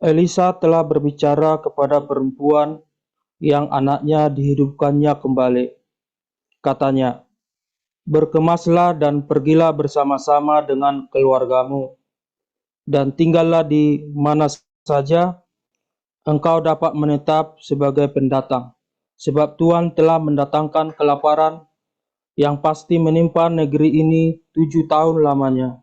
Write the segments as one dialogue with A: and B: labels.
A: Elisa telah berbicara kepada perempuan yang anaknya dihidupkannya kembali. Katanya, "Berkemaslah dan pergilah bersama-sama dengan keluargamu, dan tinggallah di mana saja engkau dapat menetap sebagai pendatang, sebab Tuhan telah mendatangkan kelaparan yang pasti menimpa negeri ini 7 tahun lamanya."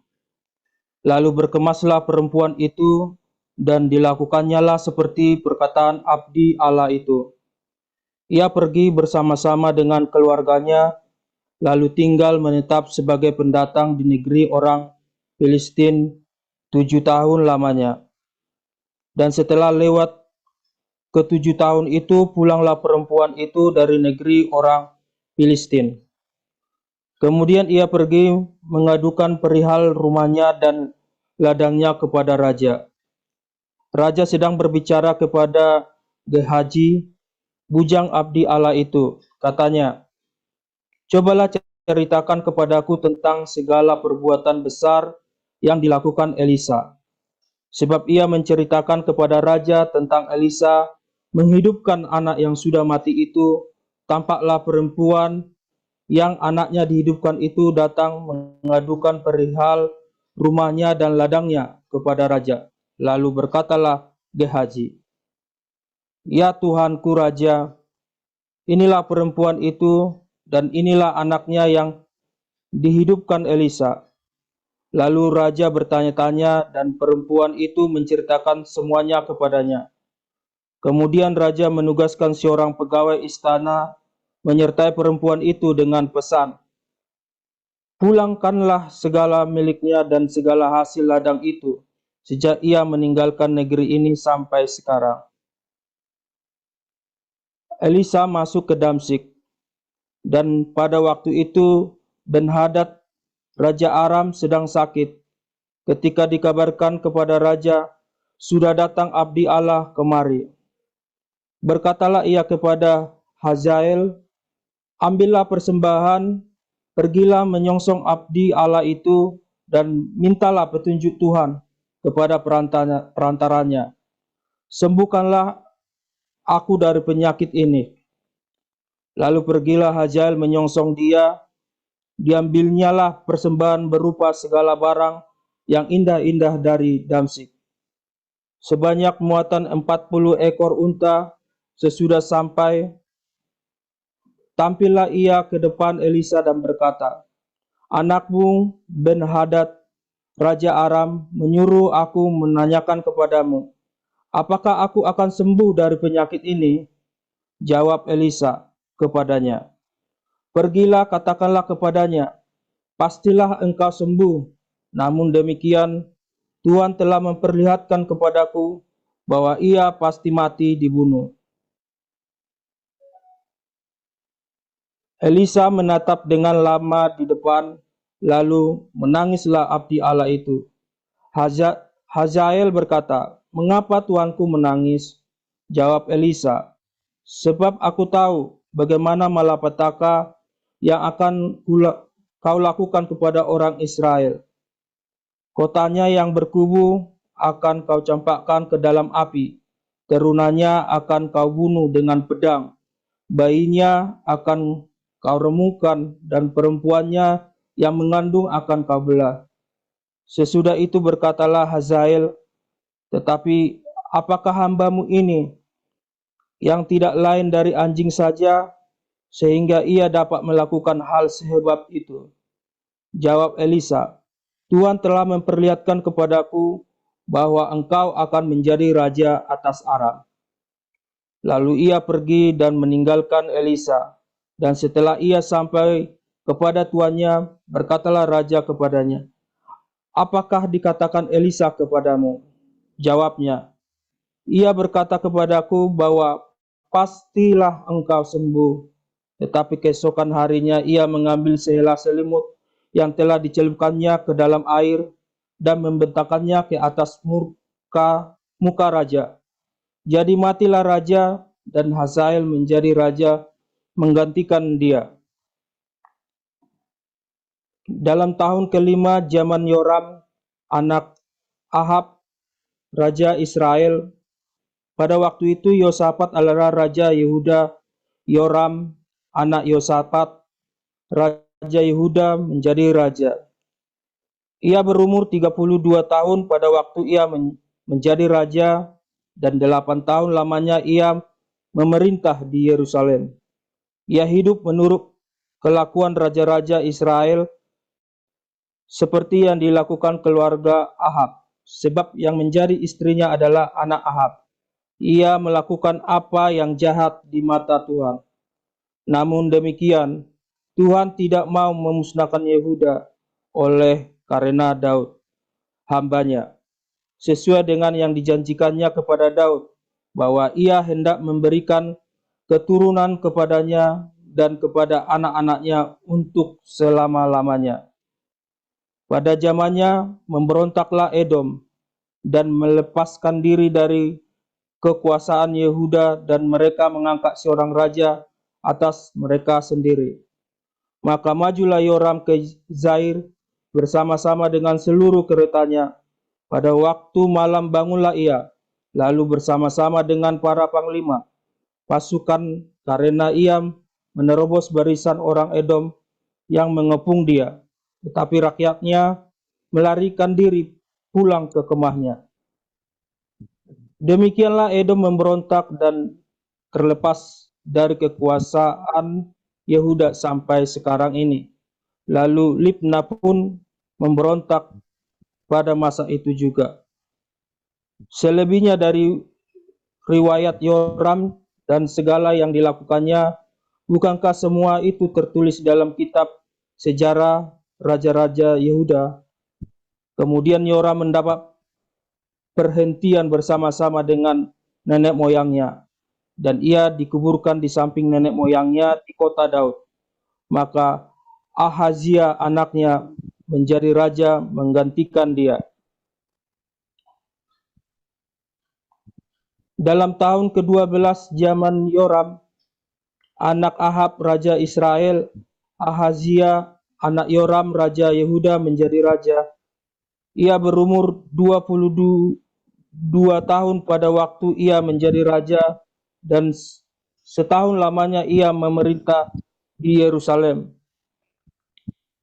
A: Lalu berkemaslah perempuan itu, dan dilakukannya seperti perkataan abdi Allah itu. Ia pergi bersama-sama dengan keluarganya, lalu tinggal menetap sebagai pendatang di negeri orang Filistin 7 tahun lamanya. Dan setelah lewat ke 7 tahun itu, pulanglah perempuan itu dari negeri orang Filistin. Kemudian ia pergi mengadukan perihal rumahnya dan ladangnya kepada raja. Raja sedang berbicara kepada Gehazi, bujang abdi Allah itu. Katanya, "Cobalah ceritakan kepadaku tentang segala perbuatan besar yang dilakukan Elisa." Sebab ia menceritakan kepada raja tentang Elisa menghidupkan anak yang sudah mati itu. Tampaklah perempuan yang anaknya dihidupkan itu datang mengadukan perihal rumahnya dan ladangnya kepada raja. Lalu berkatalah Gehazi, "Ya Tuhanku Raja, inilah perempuan itu, dan inilah anaknya yang dihidupkan Elisa." Lalu raja bertanya-tanya, dan perempuan itu menceritakan semuanya kepadanya. Kemudian raja menugaskan seorang pegawai istana menyertai perempuan itu dengan pesan, "Pulangkanlah segala miliknya dan segala hasil ladang itu, sejak ia meninggalkan negeri ini sampai sekarang." Elisa masuk ke Damsyik, dan pada waktu itu Ben-Hadad, Raja Aram, sedang sakit. Ketika dikabarkan kepada raja, "Sudah datang abdi Allah kemari," berkatalah ia kepada Hazael, "Ambillah persembahan, pergilah menyongsong abdi Allah itu, dan mintalah petunjuk Tuhan kepada perantaranya. Sembuhkanlah aku dari penyakit ini." Lalu pergilah Hazael menyongsong dia. Diambilnyalah persembahan berupa segala barang yang indah-indah dari Damsyik, sebanyak muatan 40 ekor unta. Sesudah sampai, tampillah ia ke depan Elisa dan berkata, "Anakmu Ben-Hadad, Raja Aram, menyuruh aku menanyakan kepadamu, apakah aku akan sembuh dari penyakit ini?" Jawab Elisa kepadanya, "Pergilah, katakanlah kepadanya, pastilah engkau sembuh. Namun demikian, Tuhan telah memperlihatkan kepadaku bahwa ia pasti mati dibunuh." Elisa menatap dengan lama di depan, lalu menangislah abdi Allah itu. Hazael berkata, "Mengapa tuanku menangis?" Jawab Elisa, "Sebab aku tahu bagaimana malapetaka yang akan kau lakukan kepada orang Israel. Kotanya yang berkubu akan kau campakkan ke dalam api, terunanya akan kau bunuh dengan pedang, bayinya akan kau remukan, dan perempuannya yang mengandung akan kau belah." Sesudah itu berkatalah Hazael, "Tetapi apakah hambamu ini, yang tidak lain dari anjing saja, sehingga ia dapat melakukan hal sehebat itu?" Jawab Elisa, "Tuhan telah memperlihatkan kepadaku bahwa engkau akan menjadi raja atas Aram." Lalu ia pergi dan meninggalkan Elisa. Dan setelah ia sampai kepada tuannya, berkatalah raja kepadanya, "Apakah dikatakan Elisa kepadamu?" Jawabnya, "Ia berkata kepadaku bahwa pastilah engkau sembuh." Tetapi keesokan harinya ia mengambil sehelai selimut yang telah dicelupkannya ke dalam air dan membentakannya ke atas muka raja. Jadi matilah raja, dan Hazael menjadi raja menggantikan dia. Dalam tahun kelima zaman Yoram, anak Ahab, Raja Israel, pada waktu itu Yosafat adalah Raja Yehuda. Yoram, anak Yosafat, Raja Yehuda, menjadi raja. Ia berumur 32 tahun pada waktu ia menjadi raja, dan 8 tahun lamanya ia memerintah di Yerusalem. Ia hidup menurut kelakuan raja-raja Israel seperti yang dilakukan keluarga Ahab, sebab yang menjadi istrinya adalah anak Ahab. Ia melakukan apa yang jahat di mata Tuhan. Namun demikian, Tuhan tidak mau memusnahkan Yehuda oleh karena Daud, hambanya, sesuai dengan yang dijanjikannya kepada Daud, bahwa ia hendak memberikan keturunan kepadanya dan kepada anak-anaknya untuk selama-lamanya. Pada zamannya memberontaklah Edom dan melepaskan diri dari kekuasaan Yehuda, dan mereka mengangkat seorang raja atas mereka sendiri. Maka majulah Yoram ke Zair bersama-sama dengan seluruh keretanya. Pada waktu malam bangunlah ia, lalu bersama-sama dengan para panglima pasukan, karena ia menerobos barisan orang Edom yang mengepung dia. Tetapi rakyatnya melarikan diri pulang ke kemahnya. Demikianlah Edom memberontak dan terlepas dari kekuasaan Yehuda sampai sekarang ini. Lalu Libna pun memberontak pada masa itu juga. Selebihnya dari riwayat Yoram dan segala yang dilakukannya, bukankah semua itu tertulis dalam kitab sejarah raja-raja Yehuda? Kemudian Yoram mendapat perhentian bersama-sama dengan nenek moyangnya, dan ia dikuburkan di samping nenek moyangnya di kota Daud. Maka Ahazia anaknya menjadi raja menggantikan dia. Dalam tahun ke-12 zaman Yoram, anak Ahab Raja Israel, Ahazia anak Yoram Raja Yehuda menjadi raja. Ia berumur 22 tahun pada waktu ia menjadi raja, dan setahun lamanya ia memerintah di Yerusalem.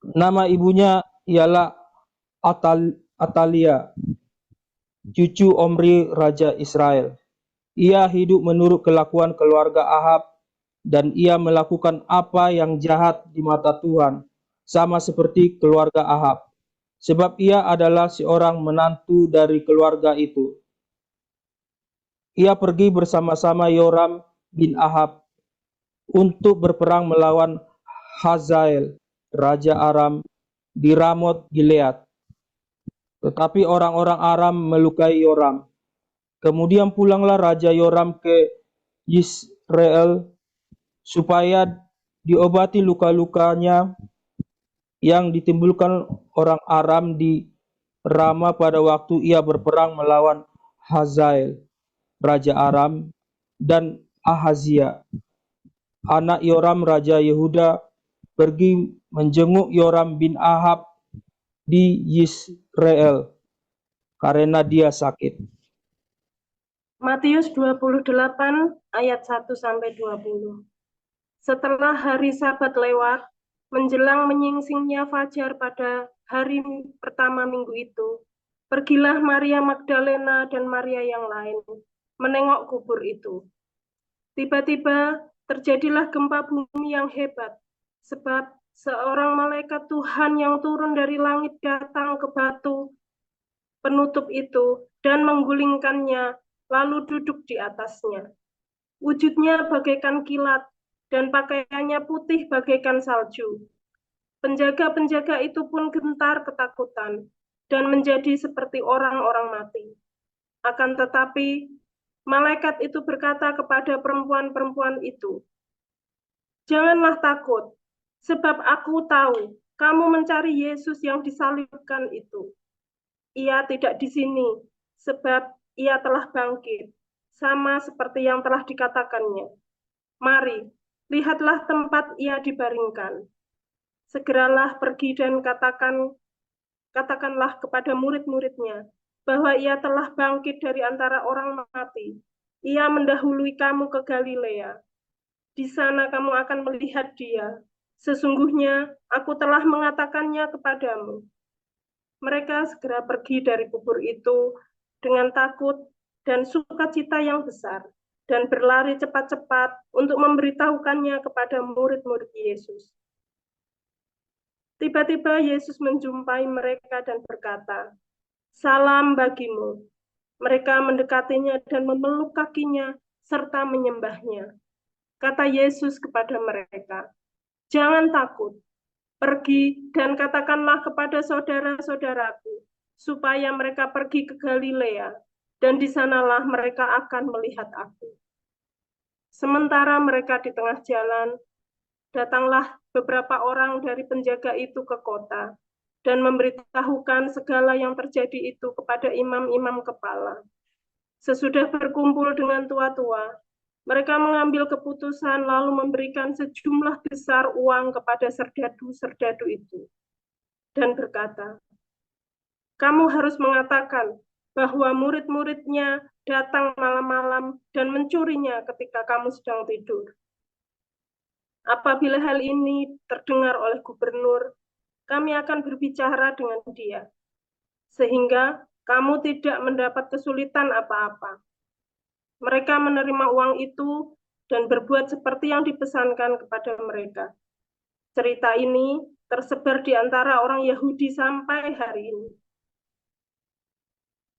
A: Nama ibunya ialah Atalia, cucu Omri Raja Israel. Ia hidup menurut kelakuan keluarga Ahab, dan ia melakukan apa yang jahat di mata Tuhan, sama seperti keluarga Ahab, sebab ia adalah seorang menantu dari keluarga itu. Ia pergi bersama-sama Yoram bin Ahab untuk berperang melawan Hazael, Raja Aram, di Ramot Gilead. Tetapi orang-orang Aram melukai Yoram. Kemudian pulanglah Raja Yoram ke Yisrael supaya diobati luka-lukanya yang ditimbulkan orang Aram di Rama pada waktu ia berperang melawan Hazael, Raja Aram, dan Ahazia, anak Yoram Raja Yehuda, pergi menjenguk Yoram bin Ahab di Yisrael karena dia sakit.
B: Matius 28 ayat 1-20. Setelah hari Sabat lewat, menjelang menyingsingnya fajar pada hari pertama minggu itu, pergilah Maria Magdalena dan Maria yang lain menengok kubur itu. Tiba-tiba terjadilah gempa bumi yang hebat, sebab seorang malaikat Tuhan yang turun dari langit datang ke batu penutup itu dan menggulingkannya, lalu duduk di atasnya. Wujudnya bagaikan kilat, dan pakaiannya putih bagaikan salju. Penjaga-penjaga itu pun gentar ketakutan, dan menjadi seperti orang-orang mati. Akan tetapi, malaikat itu berkata kepada perempuan-perempuan itu, "Janganlah takut, sebab aku tahu kamu mencari Yesus yang disalibkan itu. Ia tidak di sini, sebab ia telah bangkit, sama seperti yang telah dikatakannya. Mari, lihatlah tempat ia dibaringkan." segeralah pergi dan katakanlah kepada murid-muridnya bahwa ia telah bangkit dari antara orang mati. Ia mendahului kamu ke Galilea. Di sana kamu akan melihat dia. Sesungguhnya aku telah mengatakannya kepadamu. Mereka segera pergi dari kubur itu dengan takut dan sukacita yang besar, dan berlari cepat-cepat untuk memberitahukannya kepada murid-murid Yesus. Tiba-tiba Yesus menjumpai mereka dan berkata, "Salam bagimu." Mereka mendekatinya dan memeluk kakinya serta menyembahnya. Kata Yesus kepada mereka, "Jangan takut. Pergi dan katakanlah kepada saudara-saudaraku, supaya mereka pergi ke Galilea, dan di sanalah mereka akan melihat aku." Sementara mereka di tengah jalan, datanglah beberapa orang dari penjaga itu ke kota, dan memberitahukan segala yang terjadi itu kepada imam-imam kepala. Sesudah berkumpul dengan tua-tua, mereka mengambil keputusan lalu memberikan sejumlah besar uang kepada serdadu-serdadu itu dan berkata, "Kamu harus mengatakan bahwa murid-muridnya datang malam-malam dan mencurinya ketika kamu sedang tidur. Apabila hal ini terdengar oleh gubernur, kami akan berbicara dengan dia, sehingga kamu tidak mendapat kesulitan apa-apa." Mereka menerima uang itu dan berbuat seperti yang dipesankan kepada mereka. Cerita ini tersebar di antara orang Yahudi sampai hari ini.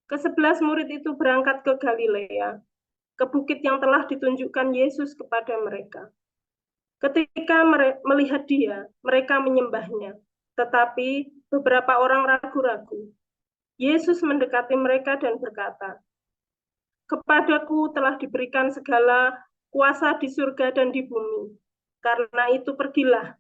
B: Ke-11 murid itu berangkat ke Galilea, ke bukit yang telah ditunjukkan Yesus kepada mereka. Ketika melihat dia, mereka menyembahnya, tetapi beberapa orang ragu-ragu. Yesus mendekati mereka dan berkata, "Kepadaku telah diberikan segala kuasa di surga dan di bumi. Karena itu pergilah,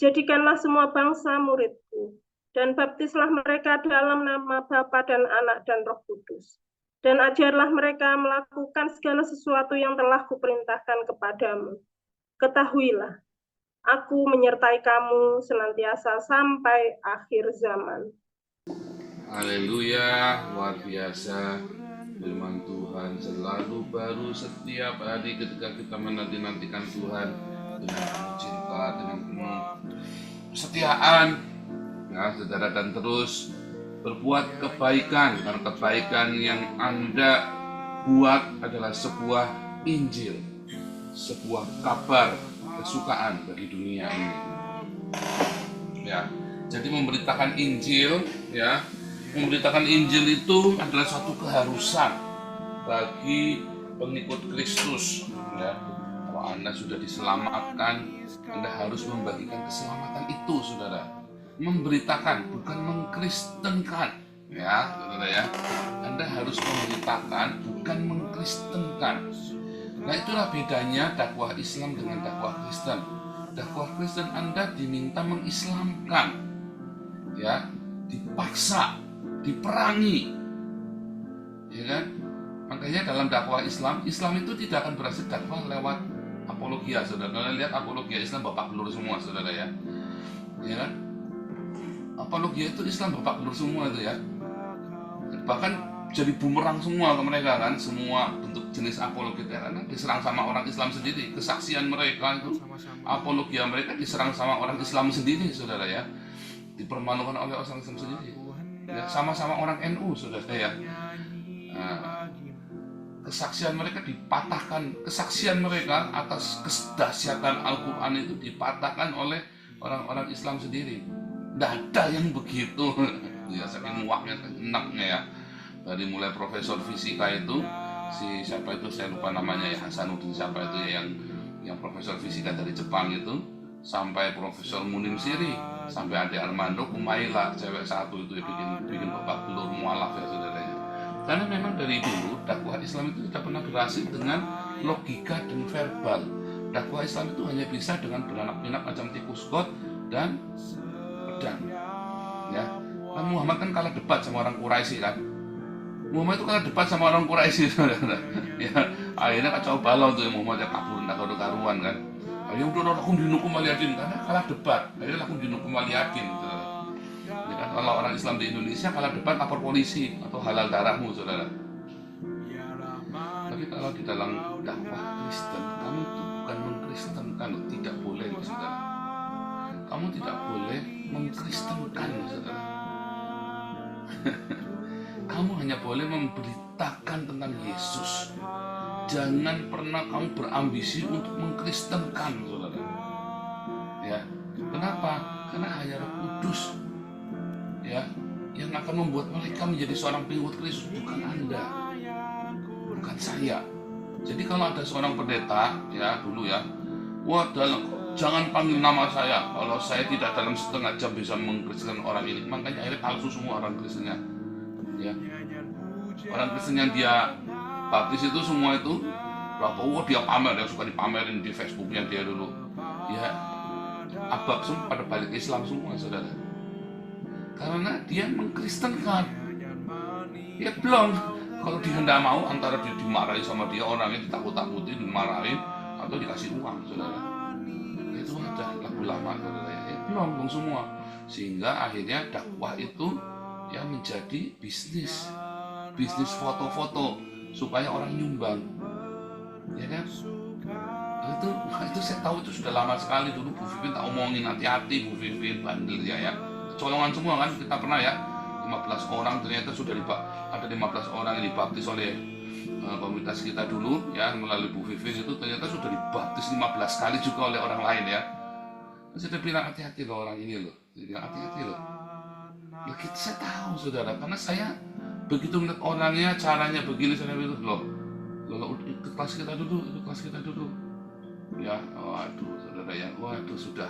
B: jadikanlah semua bangsa muridku, dan baptislah mereka dalam nama Bapa dan Anak dan Roh Kudus. Dan ajarlah mereka melakukan segala sesuatu yang telah kuperintahkan kepadamu. Ketahuilah, aku menyertai kamu senantiasa sampai akhir zaman."
C: Haleluya, luar biasa. Firman Tuhan selalu baru setiap hari ketika kita menanti-nantikan Tuhan dengan penuh cinta, dengan penuh kesetiaan, ya saudara, dan terus berbuat kebaikan, karena kebaikan yang Anda buat adalah sebuah Injil, sebuah kabar kesukaan bagi dunia ini. Ya, jadi memberitakan Injil, ya. Memberitakan Injil itu adalah suatu keharusan bagi pengikut Kristus. Ya. Kalau Anda sudah diselamatkan, Anda harus membagikan keselamatan itu, saudara. Memberitakan, bukan mengkristenkan. Ya, saudara ya. Anda harus memberitakan, bukan mengkristenkan. Nah, itulah bedanya dakwah Islam dengan dakwah Kristen. Dakwah Kristen Anda diminta mengislamkan, ya, dipaksa, diperangi, ya kan? Makanya dalam dakwah Islam itu tidak akan berhasil dakwah lewat apologia, saudara. Kalian lihat apologia Islam bapak belur semua, saudara ya, ya kan? Apologia itu Islam bapak belur semua itu ya, bahkan jadi bumerang semua ke mereka kan, semua bentuk jenis apologia karena diserang sama orang Islam sendiri. Kesaksian mereka itu, apologia mereka diserang sama orang Islam sendiri, saudara ya, dipermalukan oleh orang Islam sendiri. Ya, sama-sama orang NU, saudara ya. Nah, kesaksian mereka dipatahkan, kesaksian mereka atas kedahsyatan Al-Quran itu dipatahkan oleh orang-orang Islam sendiri. Tidak ada yang begitu. Ya, saking muaknya, enaknya ya. Dari mulai profesor fisika itu, si siapa itu saya lupa namanya ya, Hasanuddin siapa itu ya, yang profesor fisika dari Jepang itu, sampai Profesor Munim Siri, sampai adik Armando Kumaila, cewek satu itu ya, bikin babak belur mualaf ya, saudara ya. Karena memang dari dulu dakwah Islam itu tidak pernah berhasil dengan logika dan verbal. Dakwah Islam itu hanya bisa dengan beranak pinak macam tikus got dan pedang. Ya, kan Muhammad kan kalah debat sama orang Quraisy kan. Muhammad itu kalah debat sama orang Quraisy, saudara. Ya, akhirnya kacau balau tuh Muhammad, ya kabur, tak karuan kan. Yang udah lakum dinukum waliyadin, karena kalah debat, akhirnya lakum dinukum waliyadin. Ya kan, kalau orang Islam di Indonesia kalah debat lapor polisi atau halal darahmu, saudara. Tapi kalau di dalam dakwah Kristen, kamu itu bukan mengkristenkan, tidak boleh, saudara. Kamu tidak boleh mengkristenkan, saudara. Kamu hanya boleh memberitakan tentang Yesus. Jangan pernah kamu berambisi untuk mengkristenkan, saudara. Ya, kenapa? Karena hanya Roh Kudus, ya, yang akan membuat mereka menjadi seorang pengikut Kristus, bukan Anda, bukan saya. Jadi kalau ada seorang pendeta, ya dulu ya, wah jangan panggil nama saya, kalau saya tidak dalam setengah jam bisa mengkristenkan orang ini. Makanya akhirnya palsu semua orang Kristennya, ya. Orang Kristen yang dia baptis itu semua itu berapa, dia pamer, yang suka dipamerin di Facebooknya dia dulu, ya, abab semua pada balik Islam semua, saudara, karena dia mengkristenkan. Ya belum, kalau dia tidak mau, antara dia dimarahi sama dia, orangnya ditakut-takutin, dimarahin, atau dikasih uang, saudara. Itu ada lagu lama, saudara, ya belum semua, sehingga akhirnya dakwah itu ya menjadi bisnis foto-foto supaya orang nyumbang, ya kan? Itu saya tahu itu sudah lama sekali. Dulu Bu Vivin tak omongin, hati-hati Bu Vivin, bandel ya, colongan semua kan. Kita pernah ya, 15 orang ternyata sudah ada 15 orang yang dibaptis oleh komunitas kita dulu ya, melalui Bu Vivin itu ternyata sudah dibaptis 15 kali juga oleh orang lain ya. Saya bilang hati-hati loh orang ini loh, saya bilang hati-hati loh. Saya tahu, saudara, karena saya begitu melihat orangnya, caranya begini, saya bilang loh, itu kelas kita dulu, ya, waduh, saudara ya, waduh sudah,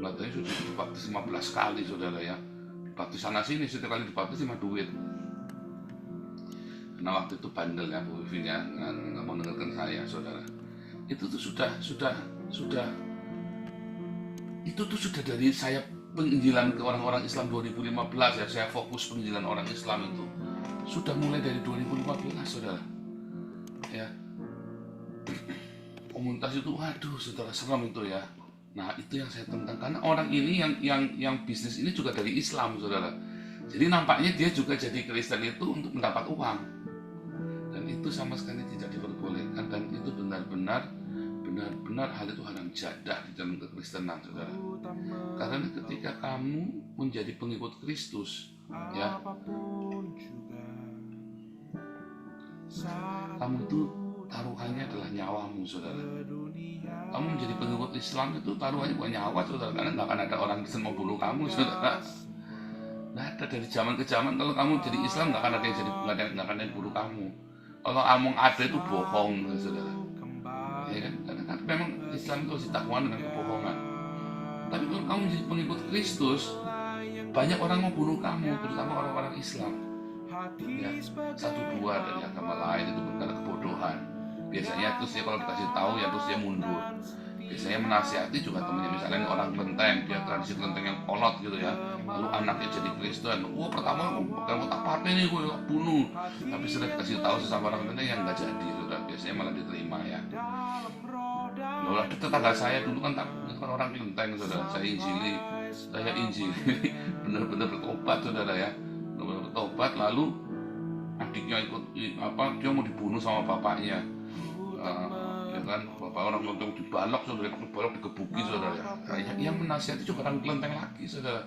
C: katanya sudah dibaptis 15 kali, saudara ya, dibaptis sana sini, setiap kali dibaptis sama duit. Karena waktu itu bandel ya Bu Vivin ya, nggak mau dengarkan saya, saudara. Itu tuh sudah dari saya penginjilan ke orang-orang Islam 2015 ya, saya fokus penginjilan orang Islam itu sudah mulai dari 2015, saudara. Ya, komunitas itu, waduh, saudara, serem itu ya. Nah itu yang saya tentang, karena orang ini yang bisnis ini juga dari Islam, saudara. Jadi nampaknya dia juga jadi Kristen itu untuk mendapat uang, dan itu sama sekali tidak diperbolehkan, dan itu benar-benar hal itu hal yang jadah di dalam kekristenan, saudara. Karena ketika kamu menjadi pengikut Kristus, ya, kamu itu taruhannya adalah nyawamu, saudara. Kamu menjadi pengikut Islam itu taruhannya bukan nyawa, saudara, karena nggak akan ada orang Kristen mau bunuh kamu, saudara. Nggak ada, dari zaman ke zaman kalau kamu jadi Islam nggak akan ada yang bunuh kamu. Kalau ngomong ada itu bohong, saudara. Ya kan? Karena kan memang Islam itu harus ditakwan dengan kebohongan. Tapi kalau kamu menjadi pengikut Kristus, banyak orang mau bunuh kamu, terutama orang-orang Islam. Ya, 1-2 dari agama lain itu karena kebodohan. Biasanya terus dia kalau dikasih tahu ya terus dia mundur. Biasanya menasihati juga temannya, misalnya orang kelenteng, dia tradisi kelenteng yang kolot gitu ya, lalu anaknya jadi Kristen, pertama kamu tak apa nih, gue bunuh. Tapi setelah dikasih tahu sesama orang kelenteng yang nggak jadi, sudah biasanya malah diterima ya. Lalu ada tetangga saya dulu kan orang kelenteng, saudara, saya injili benar-benar bertobat, saudara ya, bertobat, lalu adiknya ikut dia mau dibunuh sama bapaknya. Ya kan, bapak orang kelenteng dibalok, saudara, digebuki, saudara ya. Yang menasihati juga orang kelenteng lagi, saudara.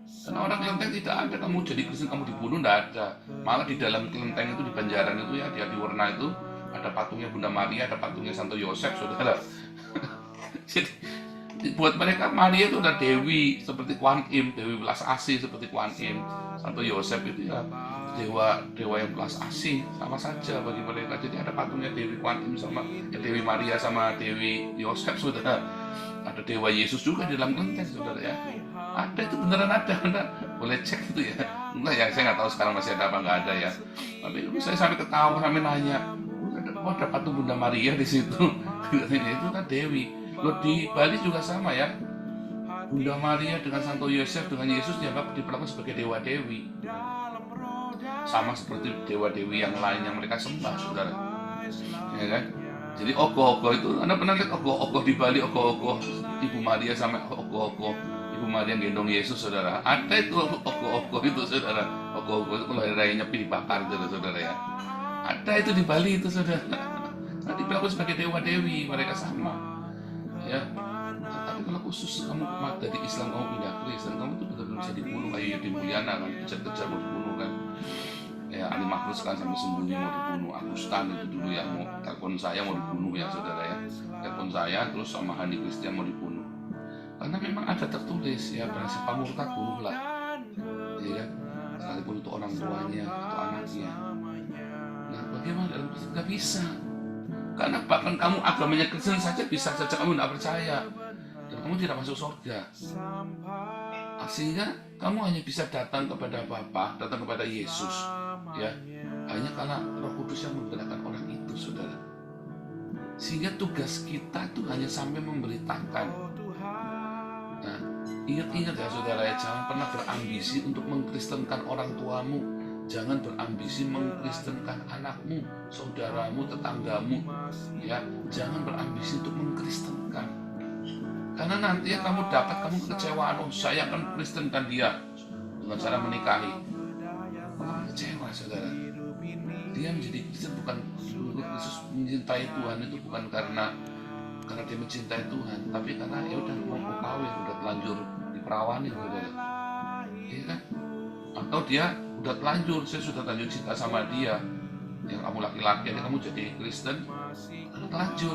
C: Karena orang kelenteng tidak ada kamu jadi Kristen kamu dibunuh, tidak ada. Malah di dalam kelenteng itu, di Banjaran itu ya, di Warna itu ada patungnya Bunda Maria, ada patungnya Santo Yosef, saudara. Jadi buat mereka Maria itu udah dewi seperti Kuan Im, dewi belas asih seperti Kuan Im. Santo Yosef itu ya dewa yang belas asih, sama saja bagi mereka. Jadi ada patungnya Dewi Kuan Im sama Dewi Maria sama Dewi Yosef, saudara. Ada Dewa Yesus juga di dalam kelenteng, saudara ya. Ada, itu beneran ada, boleh cek itu ya. Enggak ya, saya nggak tahu sekarang masih ada apa nggak ada ya. Tapi saya sampai ketawa, sampai nanya, ada patung Bunda Maria di situ. Itu kan Dewi. Loh, di Bali juga sama ya. Bunda Maria dengan Santo Yosef dengan Yesus diperlakukan sebagai dewa dewi, sama seperti dewa dewi yang lain yang mereka sembah, saudara. Ya kan? Jadi ogoh-ogoh itu, Anda pernah lihat ogoh-ogoh di Bali, ogoh-ogoh Ibu Maria sama ogoh-ogoh Ibu Maria gendong Yesus, saudara? Ada itu ogoh-ogoh itu, saudara. Ogoh-ogoh itu kalau hari raya Nyepi dibakar, saudara ya. Ada itu di Bali itu, saudara. Nanti berlaku sebagai dewa-dewi, mereka sama. Ya, tapi kalau khusus kamu dari Islam kamu pindah Kristen, kamu tuh benar-benar bisa dibunuh kayak Yudi Mulyana kan, kejar-kejar mau dibunuh kan. Ya, Ali Makhlus kan sampai sembunyi mau dibunuh. Agustan itu dulu yang mau telepon saya mau dibunuh ya, saudara ya. Telepon saya terus sama Hani Christian mau dibunuh. Karena memang ada tertulis ya, barang siapa murtad bunuhlah. Ya, sekalipun itu orang tuanya atau anaknya. Nah, bagaimana dalam Kristen? Nggak bisa. Karena bahkan kamu agamanya Kristen saja bisa saja kamu tidak percaya dan kamu tidak masuk surga. Sehingga kamu hanya bisa datang kepada Bapa, datang kepada Yesus, ya, hanya karena Roh Kudus yang menggerakkan orang itu, saudara. Sehingga tugas kita itu hanya sampai memberitakan. Nah, ingat-ingat ya, saudara ya, jangan pernah berambisi untuk mengkristenkan orang tuamu. Jangan berambisi mengkristenkan anakmu, saudaramu, tetanggamu. Ya, jangan berambisi untuk mengkristenkan. Karena nanti ya kamu dapat kekecewaan. Oh, saya akan kristenkan dia dengan cara menikahi. Kamu kecewa, saudara. Dia menjadi Kristen bukan Yesus mencintai Tuhan itu bukan karena dia mencintai Tuhan, tapi karena ya udah mau kawin, udah telanjur diperawani, saudara. Iya kan? Atau dia udah telanjur, saya sudah telanjur cinta sama dia. Yang kamu laki-laki, kamu jadi Kristen, karena telanjur.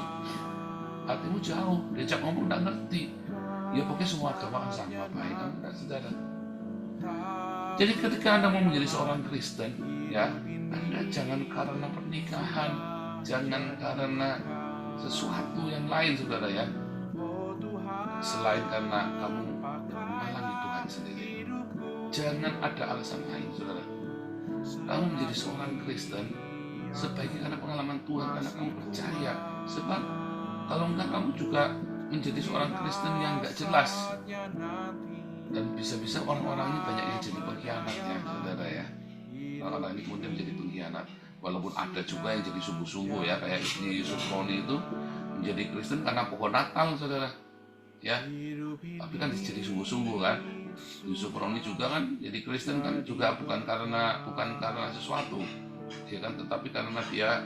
C: Artimu jauh, diajak ngomong nggak ngerti. Ya pokoknya semua agama kan sama baik, kan enggak, saudara. Jadi ketika Anda mau menjadi seorang Kristen, ya, Anda jangan karena pernikahan, jangan karena sesuatu yang lain, saudara ya. Selain karena kamu mengalami Tuhan sendiri. Jangan ada alasan lain, saudara. Kamu menjadi seorang Kristen sebaiknya karena pengalaman Tuhan, karena kamu percaya. Sebab kalau enggak kamu juga menjadi seorang Kristen yang enggak jelas. Dan bisa-bisa orang-orang ini banyak yang jadi pengkhianat ya, saudara ya. Orang-orang ini kemudian menjadi pengkhianat. Walaupun ada juga yang jadi sungguh-sungguh ya, kayak istri Yusuf Roni itu menjadi Kristen karena pohon Natal, saudara. Ya, tapi kan jadi sungguh-sungguh kan. Yusuf Roni juga kan jadi Kristen kan juga bukan karena sesuatu, ya kan, tetapi karena dia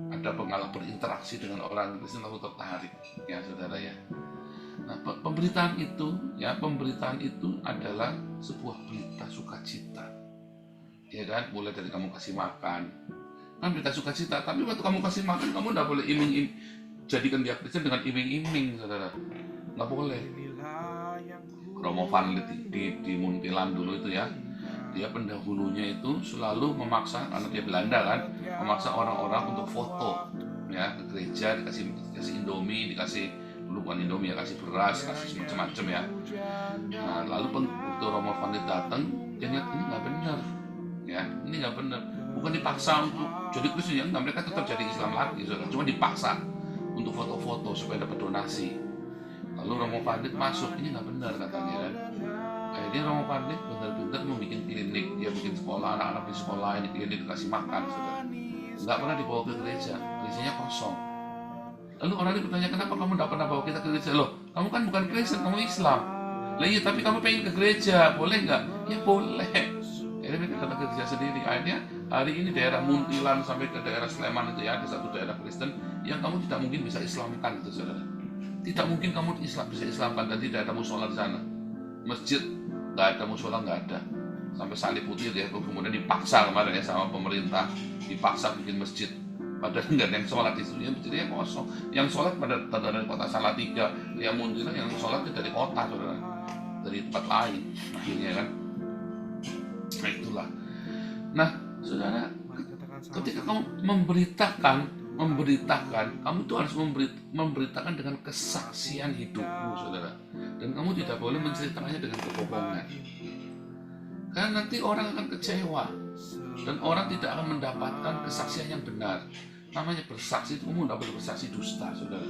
C: ada pengalaman berinteraksi dengan orang Kristen lalu tertarik, ya saudara ya. Nah, pemberitaan itu adalah sebuah berita sukacita, ya kan, mulai dari kamu kasih makan, kan berita sukacita. Tapi waktu kamu kasih makan, kamu tidak boleh iming-iming, jadikan dia Kristen dengan iming-iming, saudara, nggak boleh. Romo Van di Muntilan dulu itu ya, dia pendahulunya itu selalu memaksa, karena dia Belanda kan, memaksa orang-orang untuk foto ya ke gereja, dikasih Indomie, dikasih dulu bukan Indomie ya, kasih beras, kasih macam-macam ya. Nah, lalu waktu Romo Van datang, dia lihat ini nggak benar ya, ini nggak benar, bukan dipaksa untuk jadi Kristen ya, enggak, mereka tetap jadi Islam lagi, cuma dipaksa untuk foto-foto supaya dapat donasi. Lalu Romo Pandit masuk, ini nggak benar katanya kan. Akhirnya Romo Pandit benar-benar membuat klinik, dia bikin sekolah, anak-anak di sekolah ini dia dikasih makan, saudara. Nggak pernah dibawa ke gereja, gerejanya kosong. Lalu orang ini bertanya, kenapa kamu nggak pernah bawa kita ke gereja? Loh, kamu kan bukan Kristen, kamu Islam. Lah iya, tapi kamu pengen ke gereja, boleh nggak? Ya boleh. Akhirnya mereka datang ke gereja sendiri. Akhirnya hari ini daerah Muntilan sampai ke daerah Sleman itu ya, ada satu daerah Kristen yang kamu tidak mungkin bisa Islamkan itu, saudara. Tidak mungkin kamu bisa Islamkan dan tidak ada musola di sana. Masjid nggak ada, musola nggak ada. Sampai Salib Putih dia kemudian dipaksa kemarin ya sama pemerintah, dipaksa bikin masjid. Padahal nggak ada yang sholat di situ, masjidnya kosong. Yang sholat pada dari kota Salatiga, yang Muntilan yang sholat dari kota, saudara, dari tempat lain. Akhirnya kan, nah itulah. Nah, saudara, ketika kamu memberitakan, kamu tuh harus memberitakan dengan kesaksian hidupmu, saudara. Dan kamu tidak boleh menceritakannya dengan kebohongan. Karena nanti orang akan kecewa dan orang tidak akan mendapatkan kesaksian yang benar. Namanya bersaksi itu, kamu tidak boleh bersaksi dusta, saudara.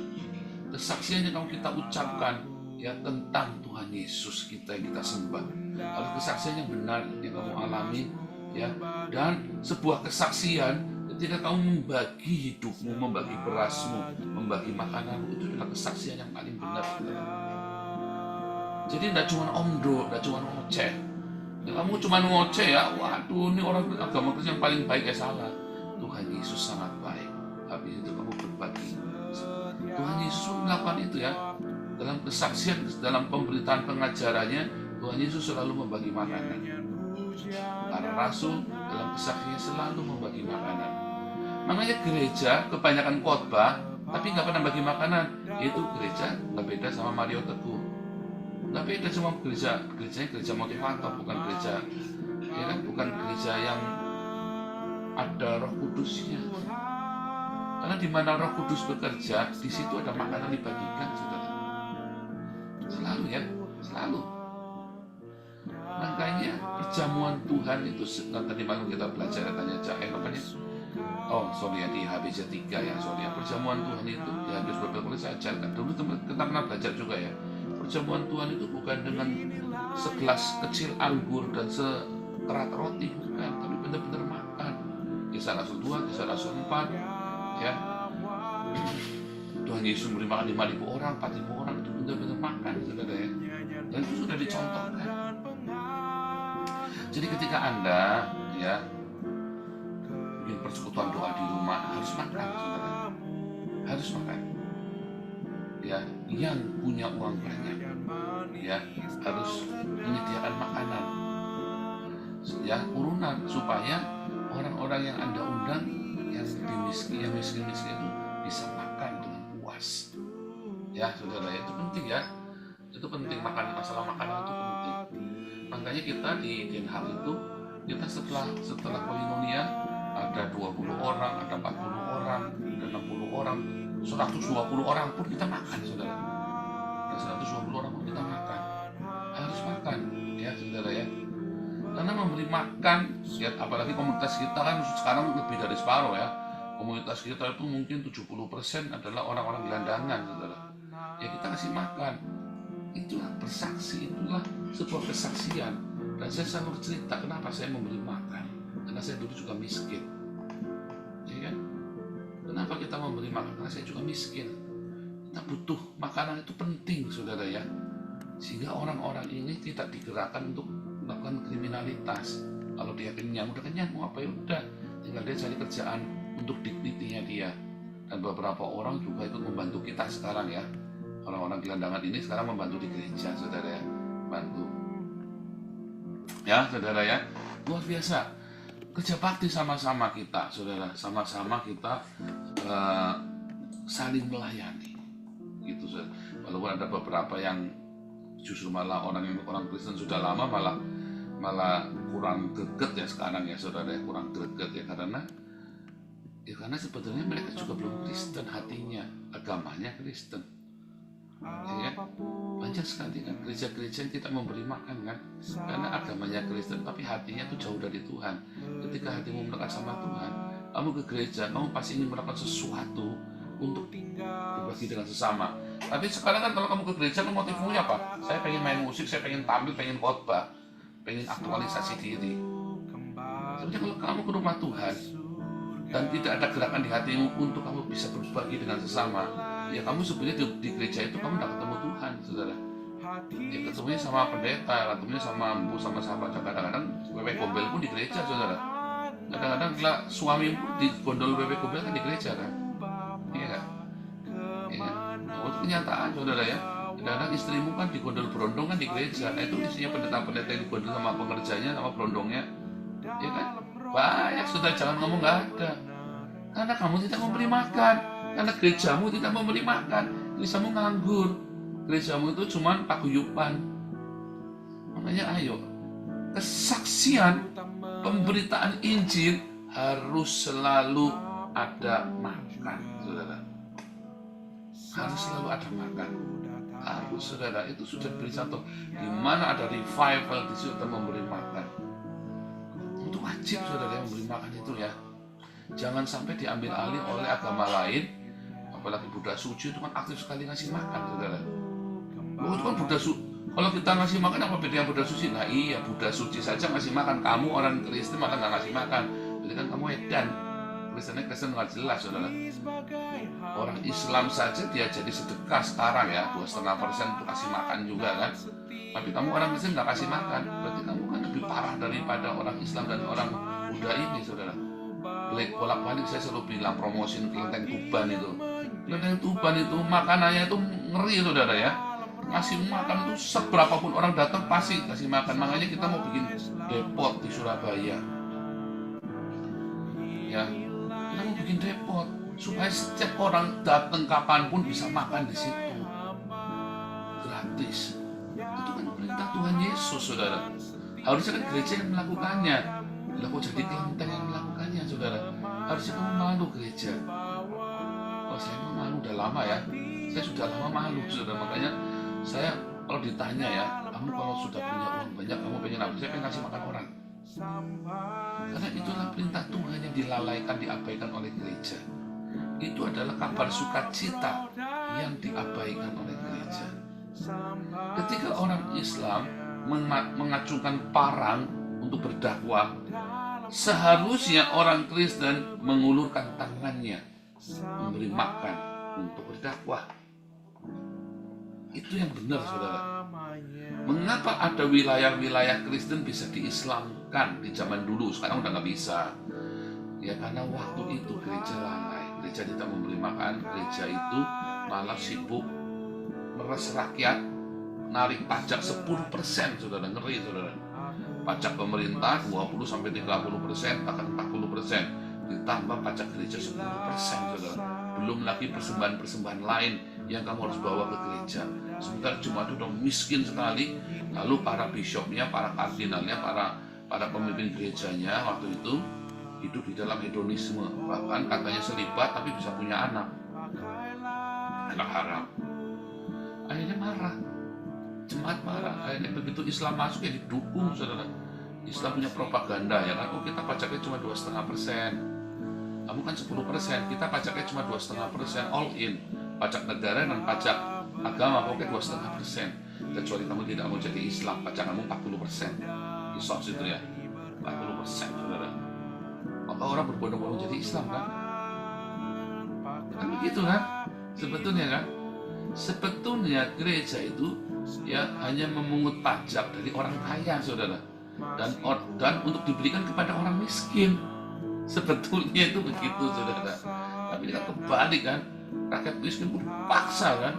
C: Kesaksian yang kamu kita ucapkan ya tentang Tuhan Yesus kita yang kita sembah, harus kesaksian yang benar yang kamu alami ya. Dan sebuah kesaksian Ketika kamu membagi hidupmu, membagi berasmu, membagi makananmu, itu adalah kesaksian yang paling benar. Jadi tidak cuma omdo, tidak cuma ngoceh. Ya, kamu cuma ngoceh ya, waduh ini orang agama Kristen yang paling baik, salah. Tuhan Yesus sangat baik. Habis itu kamu berbagi. Tuhan Yesus melakukan itu ya. Dalam kesaksian, dalam pemberitaan pengajarannya, Tuhan Yesus selalu membagi makanan. Para rasul dalam kesaksiannya selalu membagi makanan. Makanya gereja kebanyakan khotbah, tapi nggak pernah bagi makanan. Itu gereja nggak beda sama Mario Teguh. Nggak beda sama gerejanya gereja motivator, bukan gereja, ya kan, bukan gereja yang ada Roh Kudusnya. Karena di mana Roh Kudus bekerja, di situ ada makanan dibagikan, saudara. Selalu ya, selalu. Makanya perjamuan Tuhan itu, tadi malam kita belajar tanya di HBJ 3 ya, perjamuan Tuhan itu di Habis beberapa kali saya ajarkan. Dulu kita pernah belajar juga ya. Perjamuan Tuhan itu bukan dengan segelas kecil anggur dan sekerat roti, bukan, tapi benar-benar makan. Kisah Rasul 2, Kisah Rasul 4, ya. Tuhan Yesus memberi makan 5.000 orang, 4.000 orang, itu benar-benar makan, saudara ya. Dan itu sudah dicontohkan. Jadi ketika Anda ya bikin persekutuan doa di rumah, harus makan, saudara. Harus makan. Ya, yang punya uang banyak ya harus menyediakan makanan ya, urunan, supaya orang-orang yang Anda undang yang miskin itu bisa makan dengan puas ya, saudara. Itu penting ya, itu penting. Masalah makanan itu penting. Makanya kita di Den Haag itu, kita setelah koinonia ada 20 orang, ada 40 orang, ada 60 orang, 120 orang pun kita makan, saudara. 120 orang pun kita makan. Harus makan, ya saudara ya. Karena memberi makan, ya, apalagi komunitas kita kan sekarang lebih dari separuh ya. Komunitas kita itu mungkin 70% adalah orang-orang gelandangan, saudara. Ya kita kasih makan. Itulah bersaksi, itulah sebuah kesaksian. Dan saya selalu cerita kenapa saya memberi makan. Karena saya dulu juga miskin. Ya kan? Kenapa kita memberi makan? Karena saya juga miskin. Kita butuh makanan, itu penting, saudara ya. Sehingga orang-orang ini tidak digerakkan untuk melakukan kriminalitas. Kalau dia kenyang, udah kenyang, mau apa ya udah, tinggal dia cari kerjaan untuk dignity-nya dia. Dan beberapa orang juga ikut membantu kita sekarang ya. Orang-orang gelandangan ini sekarang membantu di gereja, saudara ya. Bantu. Ya, saudara ya. Luar biasa. Kerja bakti sama-sama kita, saudara. Sama-sama kita saling melayani. Gitu, saudara. Walaupun ada beberapa yang justru malah orang Kristen sudah lama malah kurang greget ya sekarang ya, saudara, kurang greget ya, karena sebetulnya mereka juga belum Kristen hatinya, agamanya Kristen. Ya, banyak sekali kan gereja-gereja yang kita memberi makan kan, karena agamanya Kristen tapi hatinya tuh jauh dari Tuhan. Ketika hatimu melekat sama Tuhan, kamu ke gereja, kamu pasti ingin melakukan sesuatu untuk berbagi dengan sesama. Tapi sekarang kan kalau kamu ke gereja, kamu motifnya apa? Saya pengen main musik, saya pengen tampil, pengen khotbah, pengen aktualisasi diri. Sebenarnya kalau kamu ke rumah Tuhan dan tidak ada gerakan di hatimu untuk kamu bisa berbagi dengan sesama, ya kamu sebenarnya di gereja itu kamu tidak ketemu Tuhan, saudara. Ya ketemunya sama pendeta, ketemunya sama empu, sama sahabat. Kadang-kadang wewe gombel pun di gereja, saudara. Kadang-kadang suami pun di gondol wewe gombel kan di gereja kan. Iya kan? Iya. Nah, itu kenyataan, saudara ya. Kadang-kadang istrimu kan di gondol berondong kan di gereja. Nah, itu isinya pendeta-pendeta yang digondol sama pengerjanya, sama berondongnya. Ya kan? Banyak, saudara, jangan ngomong nggak ada. Karena kamu tidak memberi makan. Karena gerejamu tidak memberi makan. Gerejamu nganggur. Gerejamu itu cuma paguyuban. Makanya ayo, kesaksian, pemberitaan Injil harus selalu ada makan, saudara. Harus selalu ada makan. Harus, saudara. Itu sudah diberi contoh. Di mana ada revival, di situ kita memberi makan. Itu wajib, saudara, memberi makan itu ya. Jangan sampai diambil alih oleh agama lain. Apalagi Buddha Suci itu kan aktif sekali ngasih makan, saudara. Oh, itu kan Buddha Suci. Kalau kita ngasih makan, apa bedanya Buddha Suci? Nah iya, Buddha Suci saja ngasih makan. Kamu orang Kristen malah nggak ngasih makan. Jadi kan kamu edan. Kristennya Kristen nggak jelas, saudara. Orang Islam saja dia jadi sedekah sekarang ya, 2,5% untuk kasih makan juga kan. Tapi kamu orang Kristen nggak kasih makan, berarti kamu kan lebih parah daripada orang Islam dan orang Buddha ini, saudara. Bolak-balik saya selalu bilang promosiin kelenteng Tuban itu. Kelenteng Tuban itu makanannya itu ngeri, saudara ya. Ngasih makan itu seberapapun orang datang pasti kasih makan. Makanya kita mau bikin depot di Surabaya. Ya, kita mau bikin depot supaya setiap orang datang kapanpun bisa makan di situ gratis. Itu kan perintah Tuhan Yesus, saudara. Harusnya kan gereja yang melakukannya. Lah kok jadi kelenteng yang melakukannya, saudara? Harusnya kamu malu gereja. Oh, saya mau malu udah lama ya. Saya sudah lama malu, saudara. Makanya saya kalau ditanya ya, kamu kalau sudah punya uang banyak, kamu pengen apa? Saya pengen kasih makan orang. Karena itulah perintah Tuhan yang dilalaikan, diabaikan oleh gereja. Itu adalah kabar sukacita yang diabaikan oleh gereja. Ketika orang Islam mengacungkan parang untuk berdakwah, seharusnya orang Kristen mengulurkan tangannya memberi makan untuk berdakwah. Itu yang benar, saudara. Mengapa ada wilayah-wilayah Kristen bisa diislamkan di zaman dulu, sekarang udah nggak bisa? Ya karena waktu itu gereja lalai, gereja tidak memberi makan, gereja itu malah sibuk meres rakyat, narik pajak 10%, saudara. Ngeri, saudara. Pajak pemerintah 20-30%, bahkan 40%, ditambah pajak gereja 10%, saudara. Belum lagi persembahan-persembahan lain yang kamu harus bawa ke gereja. Sementara jemaat udah miskin sekali. Lalu para bishopnya, para kardinalnya, para pemimpin gerejanya waktu itu hidup di dalam hedonisme. Bahkan katanya selibat tapi bisa punya anak haram. Akhirnya marah, jemaat marah. Akhirnya begitu Islam masuk ya didukung, saudara. Islam punya propaganda ya kan. Oh, kita pajaknya cuma 2,5%, kamu kan 10%, kita pajaknya cuma 2,5%, all in. Pajak negara dan pajak agama pokoknya 2,5%. Kecuali kamu tidak mau jadi Islam, pajak kamu 40%. Kisos itu ya, 40%, saudara. Maka orang berbondong-bondong jadi Islam kan? Kan begitu kan? Sebetulnya kan? Sebetulnya gereja itu ya hanya memungut pajak dari orang kaya, saudara. Dan untuk diberikan kepada orang miskin. Sebetulnya itu begitu, saudara. Tapi kita kebalik kan? Rakyat miskin pun paksa kan?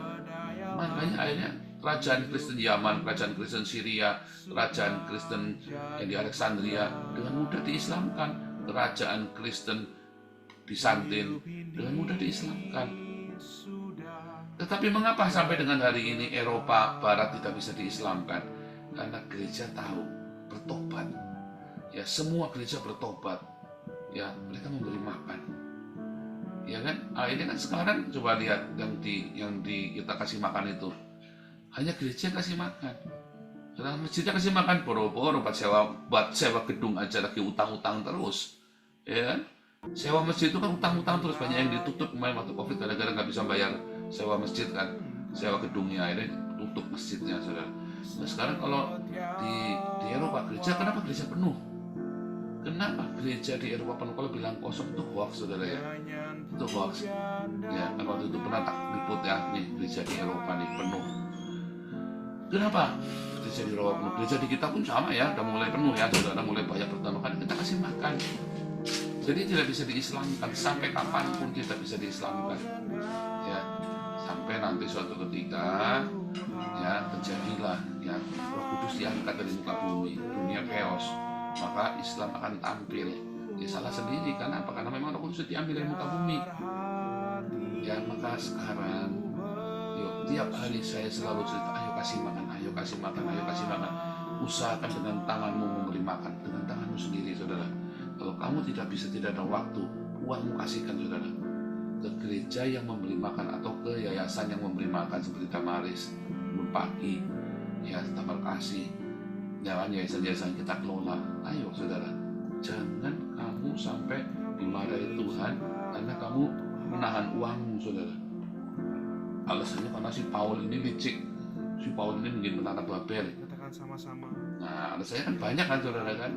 C: Makanya akhirnya kerajaan Kristen Yaman, kerajaan Kristen Syria, kerajaan Kristen yang di Alexandria dengan mudah diislamkan. Kerajaan Kristen Bizantin dengan mudah diislamkan. Tetapi mengapa sampai dengan hari ini Eropa Barat tidak bisa diislamkan? Karena gereja tahu bertobat. Ya, semua gereja bertobat. Ya, mereka memberi makan. Ya kan? Ini kan sekarang coba lihat yang di kita kasih makan itu. Hanya gereja kasih makan. Karena masjidnya kasih makan boro-boro buat sewa gedung aja lagi utang-utang terus. Ya kan? Sewa masjid itu kan utang-utang terus, banyak yang ditutup kemarin waktu Covid gara-gara nggak bisa bayar sewa masjid kan. Sewa gedungnya akhirnya tutup masjidnya, saudara. Nah, sekarang kalau di Eropa gereja, kenapa gereja penuh? Kenapa gereja di Eropa penuh? Kalau bilang kosong itu hoax, saudara ya. Itu hoax. Ya, kan waktu itu pernah tak liput ya, nih gereja di Eropa nih penuh. Kenapa? Gereja di Eropa penuh. Gereja di kita pun sama ya, udah mulai penuh ya, saudara. Mulai banyak pertama kali kita kasih makan. Jadi tidak bisa diislamkan, sampai kapanpun tidak bisa diislamkan. Ya, sampai nanti suatu ketika ya terjadilah ya Roh Kudus diangkat dari muka bumi, dunia chaos, maka Islam akan tampil. Ya salah sendiri kan apa? Karena memang Roh Kudus diambil dari muka bumi. Ya maka sekarang yuk tiap hari saya selalu cerita, ayo kasih makan, ayo kasih makan, ayo kasih makan. Usahakan dengan tanganmu memberi makan, dengan tanganmu sendiri, saudara. Kalau kamu tidak bisa, tidak ada waktu, uangmu kasihkan, saudara, ke gereja yang memberi makan atau ke yayasan yang memberi makan seperti Damaris, Gunung Pagi, ya Taman Kasih, jalan yayasan-yayasan kita kelola. Ayo, saudara, jangan kamu sampai dimarahi Tuhan karena kamu menahan uangmu, saudara. Alasannya karena si Paul ini licik, si Paul ini mungkin menara Babel.
D: Sama-sama.
C: Nah, alasannya kan banyak kan, saudara kan.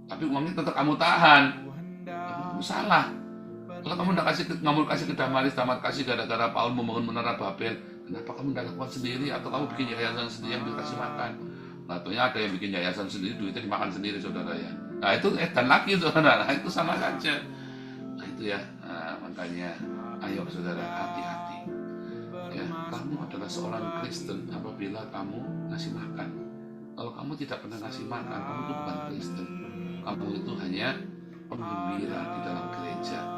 C: Tapi uangnya tetap kamu tahan. kamu salah. Kalau kamu nggak kasih ke Damaris kasih gara-gara Paul membangun menara Babel, kenapa kamu nggak lakukan sendiri? Atau kamu bikin yayasan sendiri yang dikasih makan? Nah, tentunya ada yang bikin yayasan sendiri, duitnya dimakan sendiri, saudara ya. Nah, itu edan lagi, saudara. Nah, itu sama saja. Nah, itu ya. Nah, makanya, ayo saudara, hati-hati. Ya, kamu adalah seorang Kristen apabila kamu ngasih makan. Kalau kamu tidak pernah ngasih makan, kamu itu bukan Kristen. Kamu itu hanya penggembira di dalam gereja.